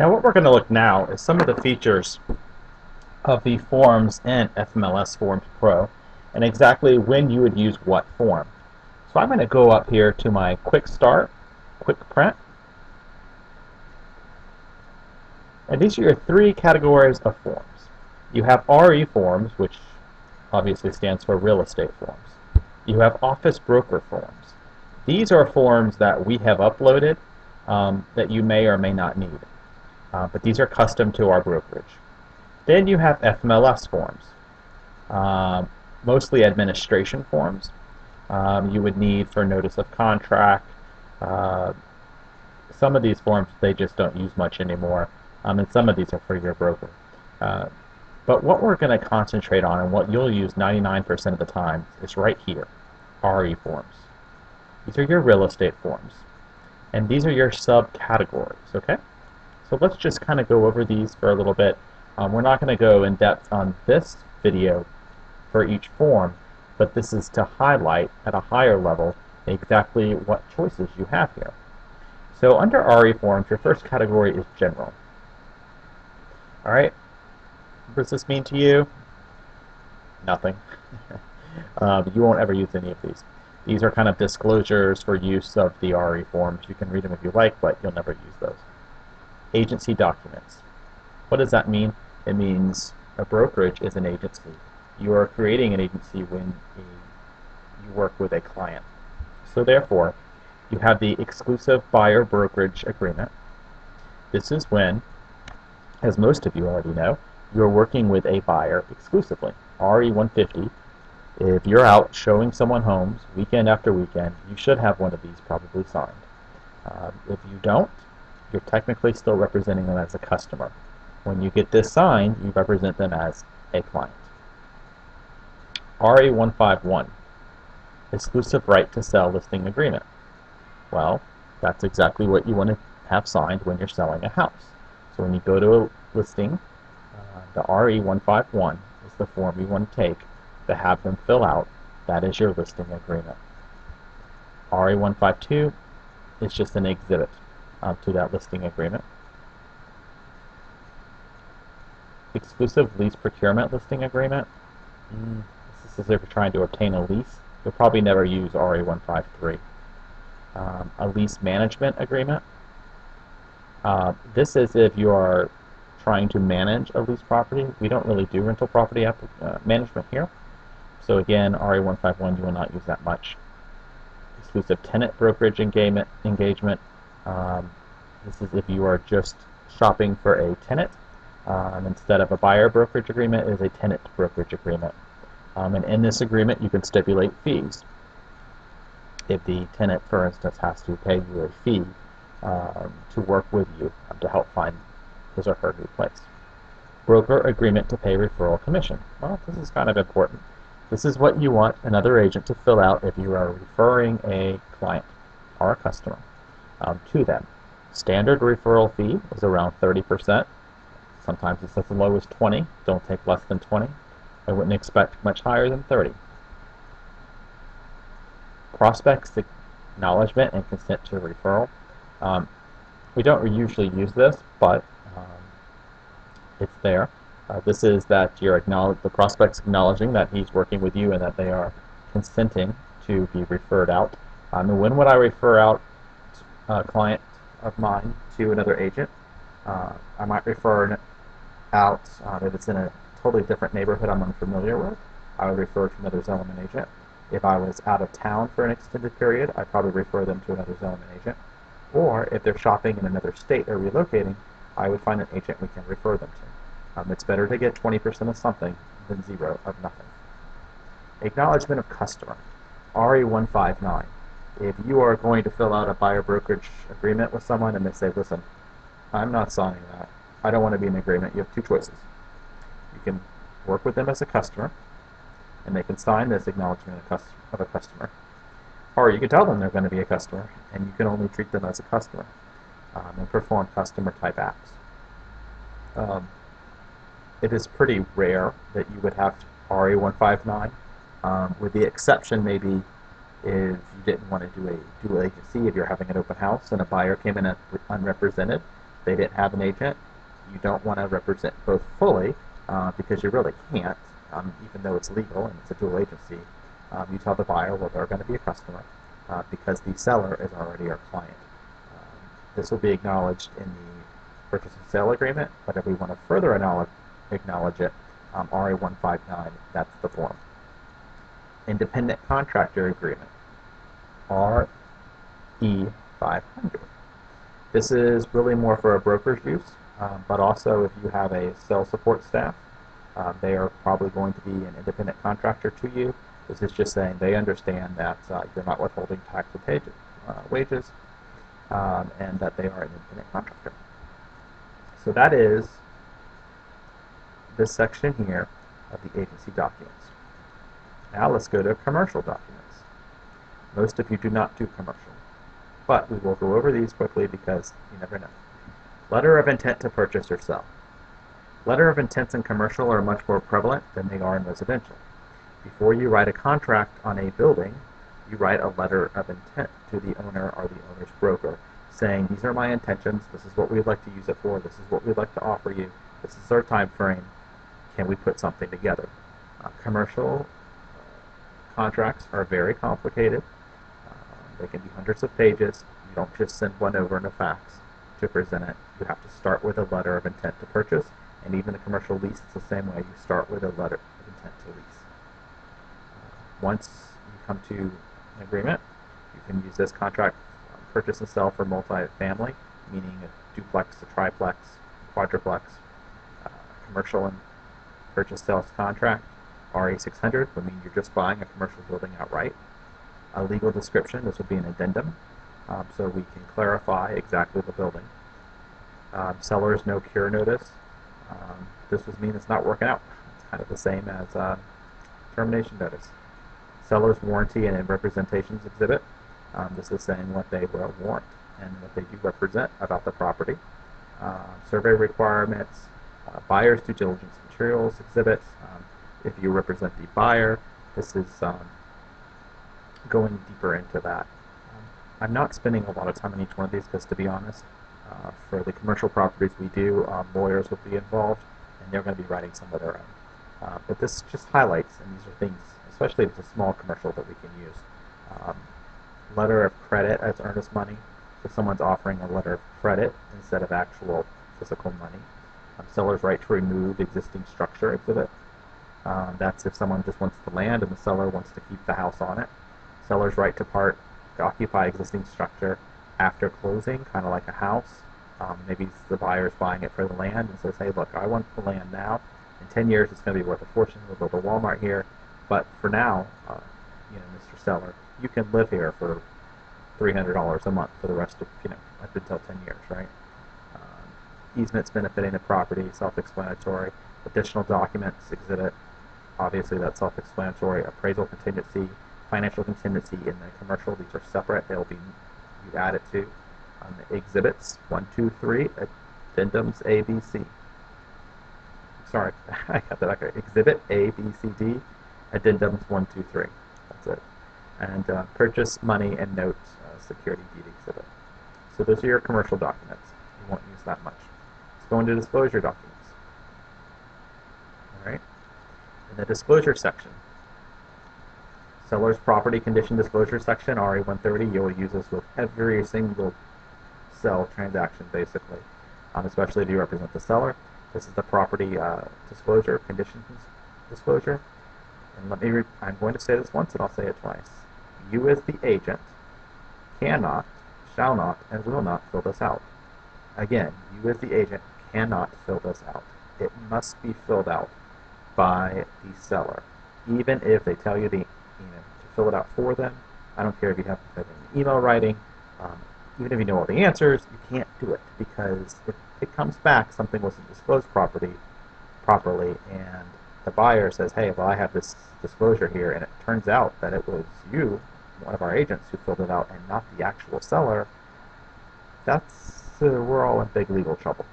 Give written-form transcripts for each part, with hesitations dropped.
Now what we're going to look now is some of the features of the forms in FMLS Forms Pro and exactly when you would use what form. So I'm going to go up here to my Quick Start, Quick Print, and these are your three categories of forms. You have RE forms, which obviously stands for real estate forms. You have office broker forms. These are forms that we have uploaded that you may or may not need, but these are custom to our brokerage. Then you have FMLS forms, mostly administration forms. You would need for notice of contract. Some of these forms they just don't use much anymore, and some of these are for your broker. But what we're going to concentrate on and what you'll use 99% of the time is right here, RE forms. These are your real estate forms, and these are your subcategories, okay? So let's just kind of go over these for a little bit. We're not going to go in depth on this video for each form, but this is to highlight at a higher level exactly what choices you have here. So under RE forms, your first category is general. All right, what does this mean to you? Nothing. You won't ever use any of these. These are kind of disclosures for use of the RE forms. You can read them if you like, but you'll never use those. Agency documents. What does that mean? It means a brokerage is an agency. You are creating an agency when you work with a client. So therefore, you have the exclusive buyer brokerage agreement. This is when, as most of you already know, you're working with a buyer exclusively. RE 150, if you're out showing someone homes weekend after weekend, you should have one of these probably signed. If you don't, you're technically still representing them as a customer. When you get this signed, you represent them as a client. RA 151, exclusive right to sell listing agreement. Well, that's exactly what you want to have signed when you're selling a house. So when you go to a listing, the RE 151 is the form you want to take to have them fill out. That is your listing agreement. RE 152 is just an exhibit to that listing agreement. Exclusive lease procurement listing agreement. This is if you're trying to obtain a lease. You'll probably never use RA 153. A lease management agreement. This is if you are trying to manage a lease property. We don't really do rental property management here. So again, RA 151, you will not use that much. Exclusive tenant brokerage engagement. This is if you are just shopping for a tenant. Instead of a buyer brokerage agreement, it is a tenant brokerage agreement. And in this agreement, you can stipulate fees. If the tenant, for instance, has to pay you a fee to work with you to help find his or her new place. Broker agreement to pay referral commission. Well, this is kind of important. This is what you want another agent to fill out if you are referring a client or a customer to them. Standard referral fee is around 30%. Sometimes it's as low as 20. Don't take less than 20. I wouldn't expect much higher than 30. Prospects acknowledgement and consent to referral. We don't usually use this, but it's there. This is that the prospect's acknowledging that he's working with you and that they are consenting to be referred out. And when would I refer out a client of mine to another agent? I might refer out if it's in a totally different neighborhood I'm unfamiliar with. I would refer to another Zellerman agent. If I was out of town for an extended period, I'd probably refer them to another Zellerman agent. Or if they're shopping in another state or relocating, I would find an agent we can refer them to. It's better to get 20% of something than 0 of nothing. Acknowledgement of customer. RE 159. If you are going to fill out a buyer brokerage agreement with someone and they say, listen, I'm not signing that. I don't want to be in agreement. You have two choices. You can work with them as a customer, and they can sign this acknowledgement of a customer. Or you can tell them they're going to be a customer, and you can only treat them as a customer and perform customer-type apps. It is pretty rare that you would have RA 159, with the exception maybe if you didn't want to do a dual agency, if you're having an open house and a buyer came in unrepresented, they didn't have an agent, you don't want to represent both fully because you really can't, even though it's legal and it's a dual agency. You tell the buyer, well, they're going to be a customer because the seller is already our client. This will be acknowledged in the purchase and sale agreement, but if we want to further acknowledge it, RA 159, that's the form. Independent contractor agreement, RE 500. This is really more for a broker's use, but also if you have a sales support staff, they are probably going to be an independent contractor to you. This is just saying they understand that you're not withholding tax-paid wages, and that they are an independent contractor. So that is this section here of the agency documents. Now let's go to commercial documents. Most of you do not do commercial, but we will go over these quickly because you never know. Letter of intent to purchase or sell. Letter of intents in commercial are much more prevalent than they are in residential. Before you write a contract on a building, you write a letter of intent to the owner or the owner's broker saying, these are my intentions, this is what we'd like to use it for, this is what we'd like to offer you, this is our time frame, can we put something together? Commercial contracts are very complicated. They can be hundreds of pages. You don't just send one over in a fax to present it. You have to start with a letter of intent to purchase, and even the commercial lease is the same way. You start with a letter of intent to lease. Once you come to an agreement, you can use this contract purchase and sell for multi-family, meaning a duplex, a triplex, a quadruplex, commercial and purchase sales contract. RA 600 would mean you're just buying a commercial building outright. A legal description, this would be an addendum, so we can clarify exactly the building. Seller's no cure notice. This would mean it's not working out. It's kind of the same as termination notice. Seller's warranty and representations exhibit. This is saying what they will warrant and what they do represent about the property. Survey requirements, buyer's due diligence materials exhibit. If you represent the buyer, this is going deeper into that. I'm not spending a lot of time on each one of these because, to be honest, for the commercial properties we do, lawyers will be involved and they're going to be writing some of their own. But this just highlights, and these are things, especially if it's a small commercial, that we can use. Letter of credit as earnest money. So someone's offering a letter of credit instead of actual physical money. Seller's right to remove existing structure exhibit. That's if someone just wants the land and the seller wants to keep the house on it. Seller's right to occupy existing structure after closing, kind of like a house. Maybe the buyer's buying it for the land and says, hey, look, I want the land now. In 10 years, it's going to be worth a fortune. We'll build a Walmart here. But for now, Mr. Seller, you can live here for $300 a month for the rest of, up until 10 years, right? Easements benefiting the property, self-explanatory. Additional documents exhibit, obviously that's self-explanatory. Appraisal contingency, financial contingency in the commercial, these are separate. They'll be, you add it to exhibits 1, 2, 3, addendums A, B, C. Sorry, I got that back. Exhibit A, B, C, D, addendums 1, 2, 3. That's it. And purchase money and notes, security deed exhibit. So those are your commercial documents. You won't use that much. Let's go into disclosure documents. All right. In the disclosure section, seller's property condition disclosure section, RA 130, you'll use this with every single sell transaction, basically, especially if you represent the seller. This is the property disclosure, condition disclosure. And I'm going to say this once and I'll say it twice. You as the agent cannot, shall not, and will not fill this out. Again, you as the agent cannot fill this out. It must be filled out by the seller. Even if they tell you to fill it out for them, I don't care if you have to put it in email writing, even if you know all the answers, you can't do it because if it comes back something wasn't disclosed properly, and the buyer says, hey, well, I have this disclosure here, and it turns out that it was you, one of our agents, who filled it out and not the actual seller, we're all in big legal trouble.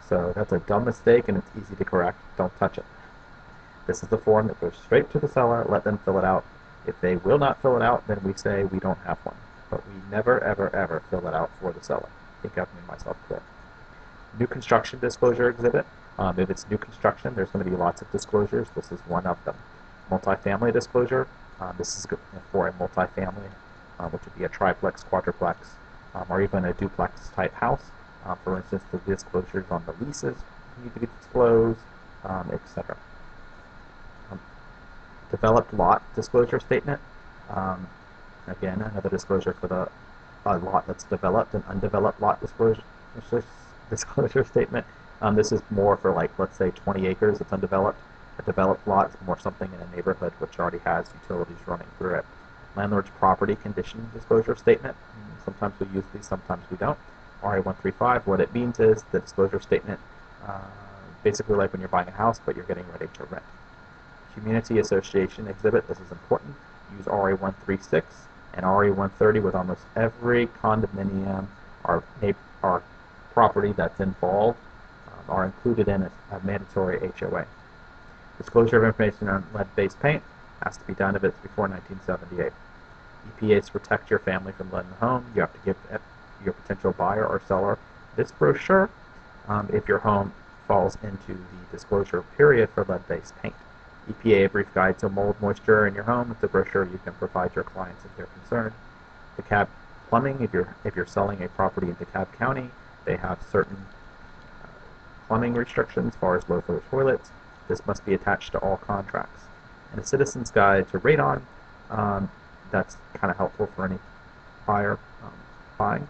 So that's a dumb mistake, and it's easy to correct. Don't touch it. This is the form that goes straight to the seller. Let them fill it out. If they will not fill it out, then we say we don't have one. But we never, ever, ever fill it out for the seller. I think I've made myself clear. New construction disclosure exhibit. If it's new construction, there's going to be lots of disclosures. This is one of them. Multifamily disclosure. This is for a multifamily, which would be a triplex, quadruplex, or even a duplex type house. For instance, the disclosures on the leases need to be disclosed, etc. Developed lot disclosure statement. Again, another disclosure for the lot that's developed, an undeveloped lot disclosure statement. This is more for, like, let's say 20 acres that's undeveloped. A developed lot is more something in a neighborhood which already has utilities running through it. Landlord's property condition disclosure statement. Sometimes we use these, sometimes we don't. RA135, what it means is the disclosure statement, basically like when you're buying a house but you're getting ready to rent. Community association exhibit, this is important. Use RA136 and RA130 with almost every condominium or property that's involved are included in a mandatory HOA. Disclosure of information on lead-based paint has to be done if it's before 1978. EPA is to protect your family from lead in the home. You have to give your potential buyer or seller this brochure if your home falls into the disclosure period for lead-based paint. EPA, a brief guide to mold, moisture in your home. It's a brochure you can provide your clients if they're concerned. DeKalb plumbing, if you're selling a property in DeKalb County, they have certain plumbing restrictions as far as low-flow toilets. This must be attached to all contracts. And a citizen's guide to radon, that's kind of helpful for any buyer buying.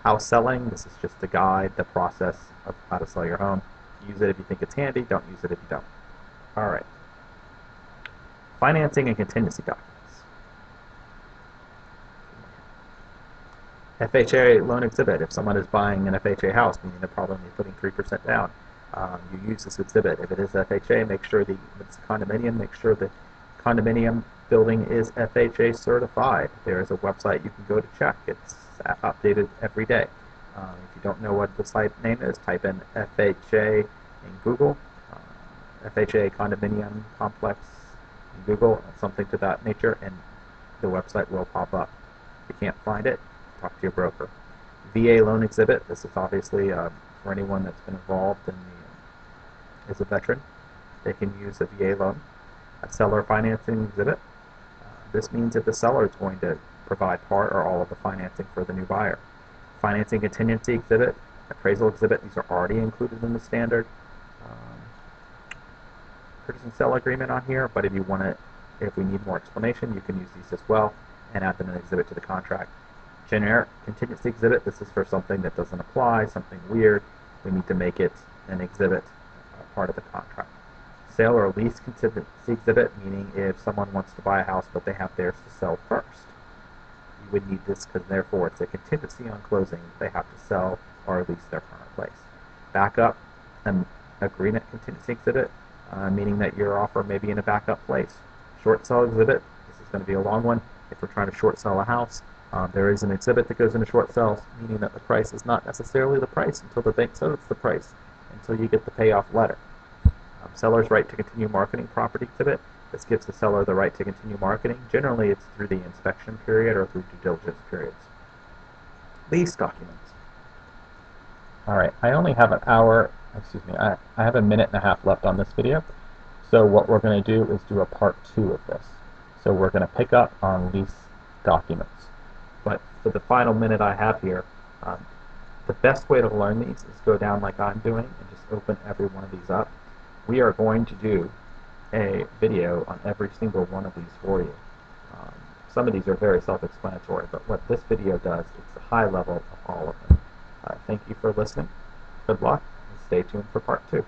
House selling, this is just a guide, the process of how to sell your home. Use it if you think it's handy, don't use it if you don't. All right. Financing and contingency documents. FHA loan exhibit. If someone is buying an FHA house, meaning they're probably putting 3% down, you use this exhibit. If it is FHA, make sure if it's a condominium, make sure the condominium building is FHA certified. There is a website you can go to check. It's updated every day. If you don't know what the site name is, type in FHA in Google, FHA condominium complex in Google, something to that nature, and the website will pop up. If you can't find it, talk to your broker. VA loan exhibit. This is obviously for anyone that's been involved in as a veteran. They can use a VA loan. A seller financing exhibit. This means that the seller is going to provide part or all of the financing for the new buyer. Financing contingency exhibit, appraisal exhibit, these are already included in the standard purchase and sale agreement on here, but if we need more explanation, you can use these as well and add them in an exhibit to the contract. Generic contingency exhibit, this is for something that doesn't apply, something weird. We need to make it an exhibit, part of the contract. Sale or lease contingency exhibit, meaning if someone wants to buy a house but they have theirs to sell first. You would need this because therefore it's a contingency on closing. They have to sell or lease their current place. Backup and agreement contingency exhibit, meaning that your offer may be in a backup place. Short sell exhibit, this is going to be a long one. If we're trying to short sell a house, there is an exhibit that goes into short sales, meaning that the price is not necessarily the price until the bank says it's the price, until you get the payoff letter. Seller's right to continue marketing property exhibit. This gives the seller the right to continue marketing. Generally, it's through the inspection period or through due diligence periods. Lease documents. All right, I only have I have a minute and a half left on this video. So what we're going to do is do a part 2 of this. So we're going to pick up on lease documents. But for the final minute I have here, the best way to learn these is go down like I'm doing and just open every one of these up. We are going to do a video on every single one of these for you. Some of these are very self-explanatory, but what this video does, it's a high level of all of them. Thank you for listening. Good luck, and stay tuned for part 2.